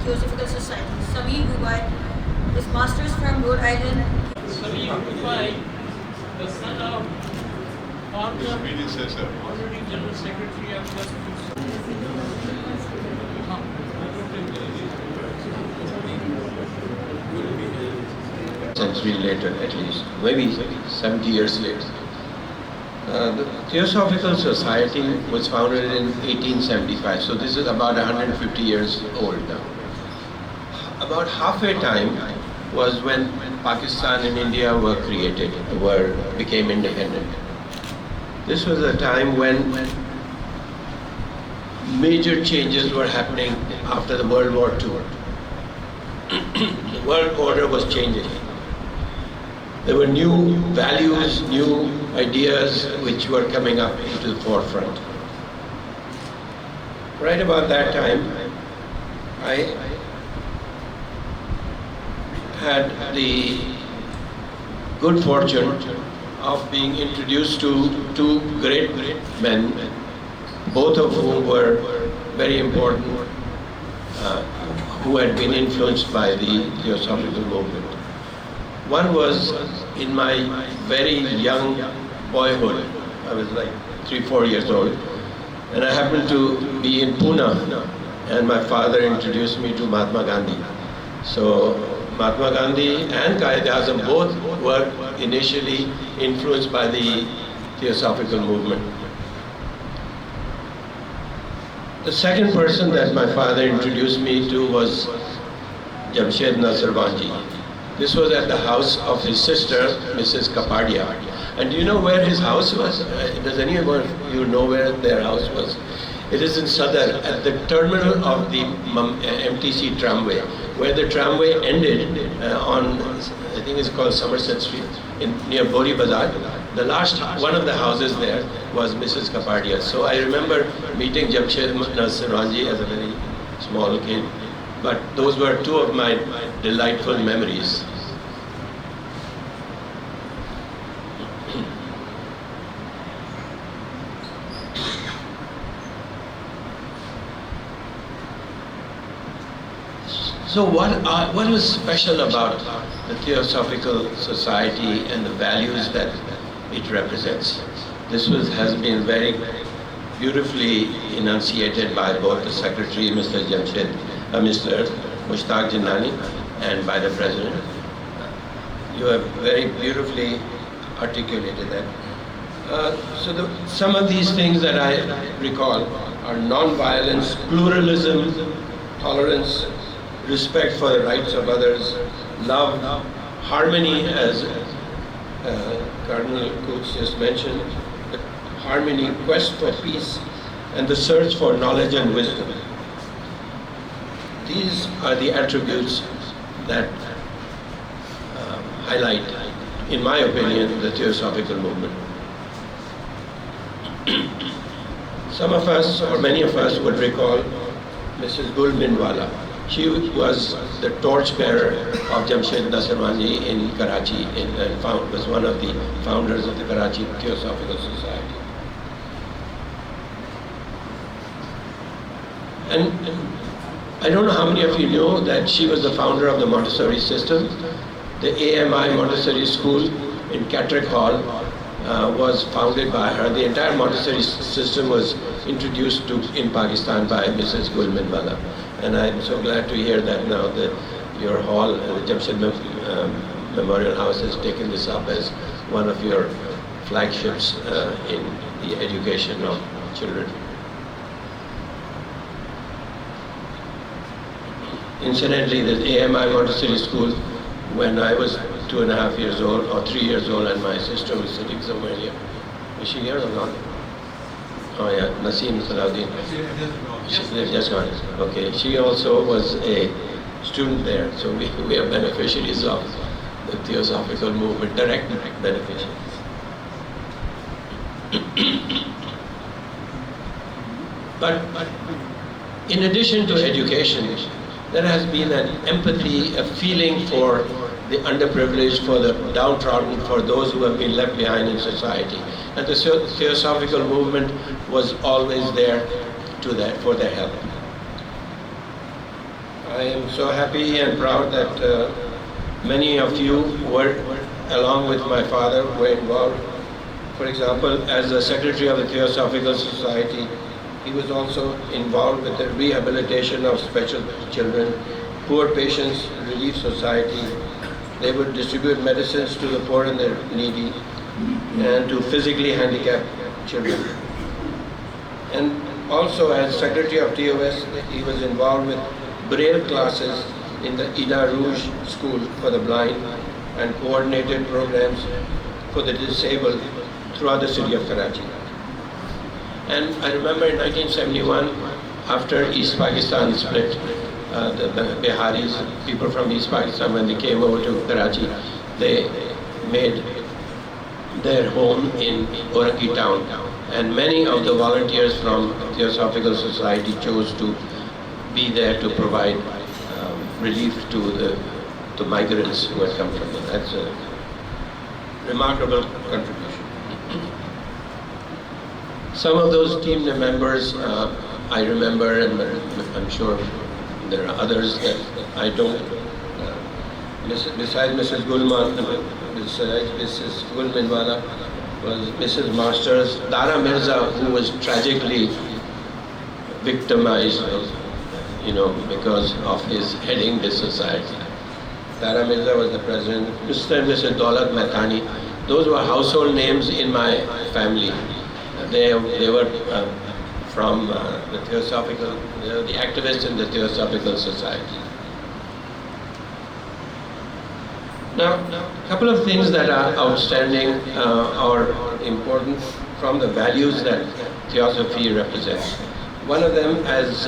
Theosophical Society. Samir Hoodbhoy, his master's from Rhode Island. Samir Hoodbhoy, the son of former Honorary General Secretary of Justice. Century later, at least, maybe 70 years later. The Theosophical Society was founded in 1875, so this is about 150 years old now. About halfway time was when Pakistan and India were created, became independent. This was a time when major changes were happening after the World War II. The world order was changing. There were new values, new ideas which were coming up into the forefront. Right about that time, I had the good fortune of being introduced to two great men, both of whom were very important, who had been influenced by the Theosophical Movement. One was in my very young boyhood. I was like 3-4 years old, and I happened to be in Pune, and my father introduced me to Mahatma Gandhi. So Mahatma Gandhi and Qaid-e-Azam both were initially influenced by the Theosophical Movement. The second person that my father introduced me to was Jamshed Nusserwanjee. This was at the house of his sister, Mrs. Kapadia. And do you know where his house was? Does anyone of you know where their house was? It is in Sadar, at the terminal of the MTC tramway, where the tramway ended on, I think it's called Somerset Street, near Bori Bazaar. The last one of the houses there was Mrs. Kapadia. So I remember meeting Jamshed Nusserwanjee as a very small kid. But those were two of my delightful memories. So what was special about the Theosophical Society and the values that it represents? This has been very beautifully enunciated by both the Secretary, Mr. Jamshed, Mr. Mushtaq Jinnani, and by the President. You have very beautifully articulated that. Some of these things that I recall are nonviolence, pluralism, tolerance, respect for the rights of others, love, harmony, as Cardinal Coots just mentioned, the harmony, quest for peace, and the search for knowledge and wisdom. These are the attributes that highlight, in my opinion, the Theosophical Movement. Some of us, or many of us, would recall Mrs. Gool Minwalla. She was the torchbearer of Jamshed Nusserwanjee in Karachi, and was one of the founders of the Karachi Theosophical Society. And I don't know how many of you know that she was the founder of the Montessori system. The AMI Montessori School in Catterick Hall was founded by her. The entire Montessori system was introduced in Pakistan by Mrs. Gool Minwalla. And I'm so glad to hear that now that your hall, the Jamshed Memorial House, has taken this up as one of your flagships in the education of children. Incidentally, the AMI Montessori School, when I was 2.5 years old or 3 years old, and my sister was sitting somewhere here. Is she here or not? Oh yeah, Naseem Salahuddin. They've just gone. Okay, she also was a student there, so we are beneficiaries of the Theosophical Movement, direct beneficiaries. But in addition to education, there has been an empathy, a feeling for the underprivileged, for the downtrodden, for those who have been left behind in society. And the Theosophical Movement was always there for their help. I am so happy and proud that many of you were, along with my father, were involved. For example, as the secretary of the Theosophical Society, he was also involved with the rehabilitation of special children, poor patients relief society. They would distribute medicines to the poor and the needy, and to physically handicapped children. And also as secretary of TOS, he was involved with Braille classes in the Ida Rouge School for the blind and coordinated programs for the disabled throughout the city of Karachi. And I remember in 1971, after East Pakistan split, the Biharis, people from East Pakistan, when they came over to Karachi, they made their home in Orangi town. And many of the volunteers from Theosophical Society chose to be there to provide relief to the migrants who had come from there. That's a remarkable contribution. Some of those team members I remember, and I'm sure there are others that I don't. Besides Mrs. Mrs. Gool Minwalla was Mrs. Masters, Dara Mirza, who was tragically victimized, because of his heading this society. Dara Mirza was the president. Mr. and Mrs. Daulat Mehtani, those were household names in my family. They were from the Theosophical, the activists in the Theosophical Society. Now, a couple of things that are outstanding or important from the values that Theosophy represents. One of them, as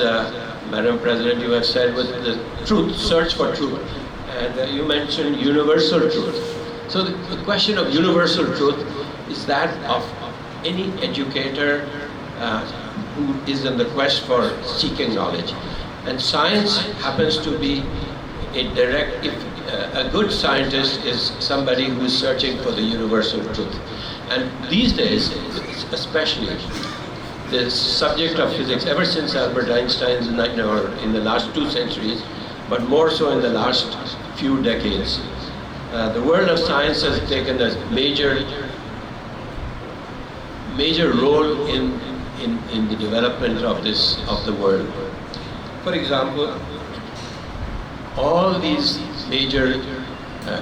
Madam President, you have said, was the truth, search for truth. And you mentioned universal truth. So the question of universal truth is that of any educator who is in the quest for seeking knowledge. And science happens to be a good scientist is somebody who is searching for the universal truth. And these days, especially, the subject of physics, ever since Albert Einstein's in the last 2 centuries, but more so in the last few decades, the world of science has taken a major role in the development of the world. For example, all these major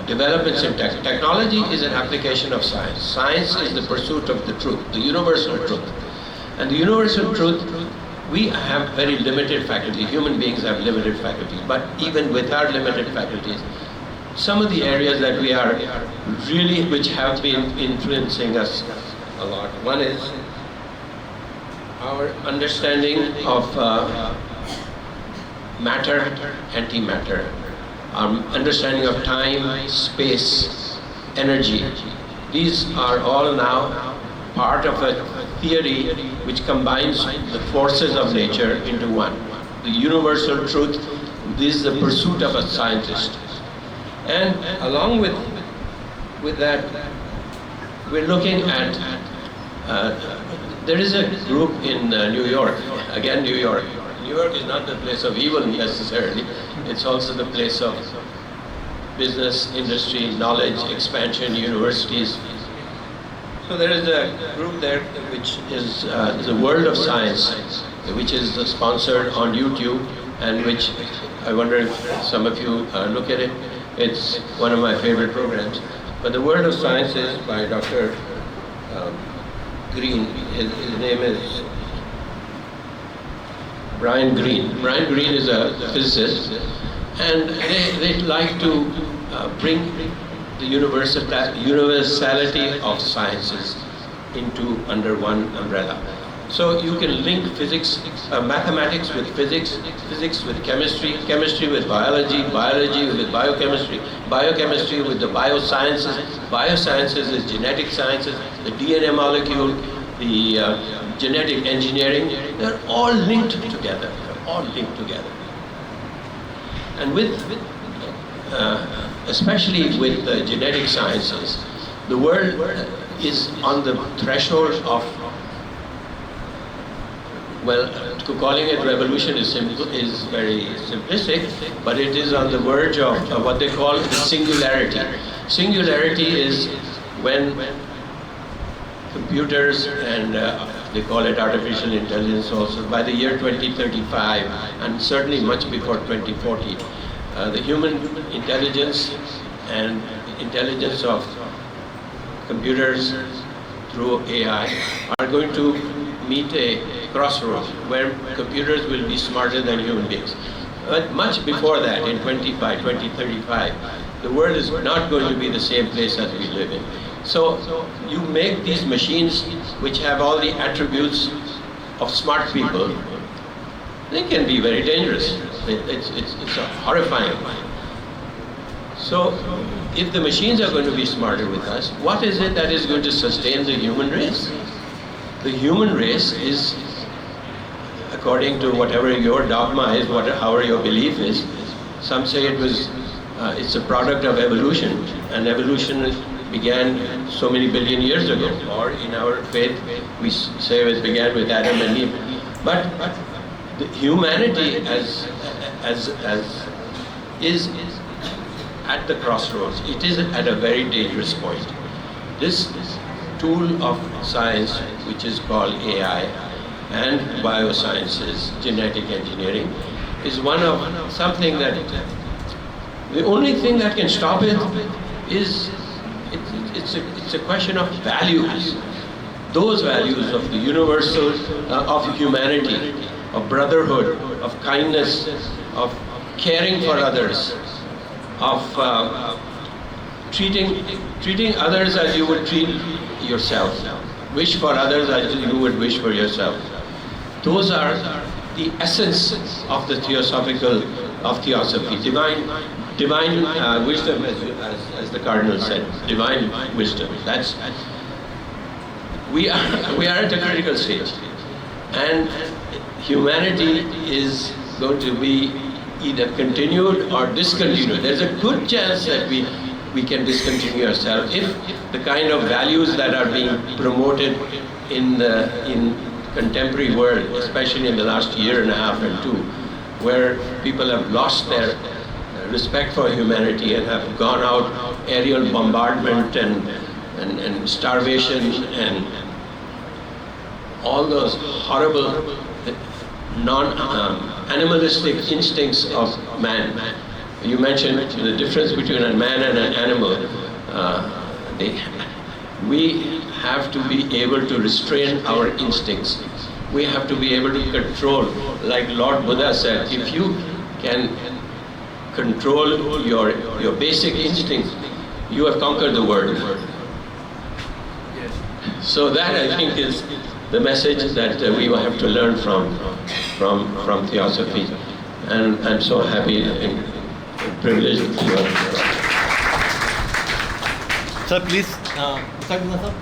developments in technology is an application of science. Science is the pursuit of the truth, the universal truth. And the universal truth, we have very limited faculties. Human beings have limited faculties. But even with our limited faculties, some of the areas that we are really, which have been influencing us a lot. One is our understanding of matter, antimatter, our understanding of time, space, energy. These are all now part of a theory which combines the forces of nature into one. The universal truth, this is the pursuit of a scientist. And along with that, we're looking at, there is a group in New York, again New York. New York is not the place of evil necessarily, it's also the place of business, industry, knowledge, expansion, universities. So there is a group there which is the World of Science, which is sponsored on YouTube, and which I wonder if some of you look at it. It's one of my favorite programs. But the World of Science is by Dr. Green. His name is Brian Greene. Brian Greene is a physicist, and they like to bring the universality of sciences under one umbrella. So you can link physics, mathematics with physics, physics with chemistry, chemistry with biology, biology with biochemistry, biochemistry with the biosciences, biosciences is genetic sciences, the DNA molecule, the genetic engineering, they're all linked together, And especially with the genetic sciences, the world is on the threshold of Well, calling it revolution is very simplistic, but it is on the verge of what they call the singularity. Singularity is when computers and they call it artificial intelligence also, by the year 2035, and certainly much before 2040, the human intelligence and intelligence of computers through AI are going to meet a crossroads where computers will be smarter than human beings. But much before that, in 2035, the world is not going to be the same place as we live in. So you make these machines which have all the attributes of smart people. They can be very dangerous. It's horrifying. So if the machines are going to be smarter with us, what is it that is going to sustain the human race? The human race is, according to whatever your dogma is, however your belief is, some say it's a product of evolution, and evolution began so many billion years ago, or in our faith we say it began with Adam and Eve. But the humanity is at the crossroads. It is at a very dangerous point. This tool of science, which is called AI and biosciences, genetic engineering, is one of something that the only thing that can stop it is it's a question of values. Those values of the universal, of humanity, of brotherhood, of kindness, of caring for others, of treating others as you would treat yourself, wish for others as you would wish for yourself. Those are the essence of the theosophy, divine wisdom, as the Cardinal said, divine wisdom. We are at a critical stage, and humanity is going to be either continued or discontinued. There's a good chance that we can discontinue ourselves if the kind of values that are being promoted in contemporary world, especially in the last year and a half and two, where people have lost their respect for humanity and have gone out aerial bombardment and starvation and all those horrible animalistic instincts of man. You mentioned the difference between a man and an animal. We have to be able to restrain our instincts. We have to be able to control, like Lord Buddha said, if you can control your basic instincts, you have conquered the world. So that, I think, is the message that we will have to learn from Theosophy. And I'm so happy and privileged to be here. Sir, please, start with us.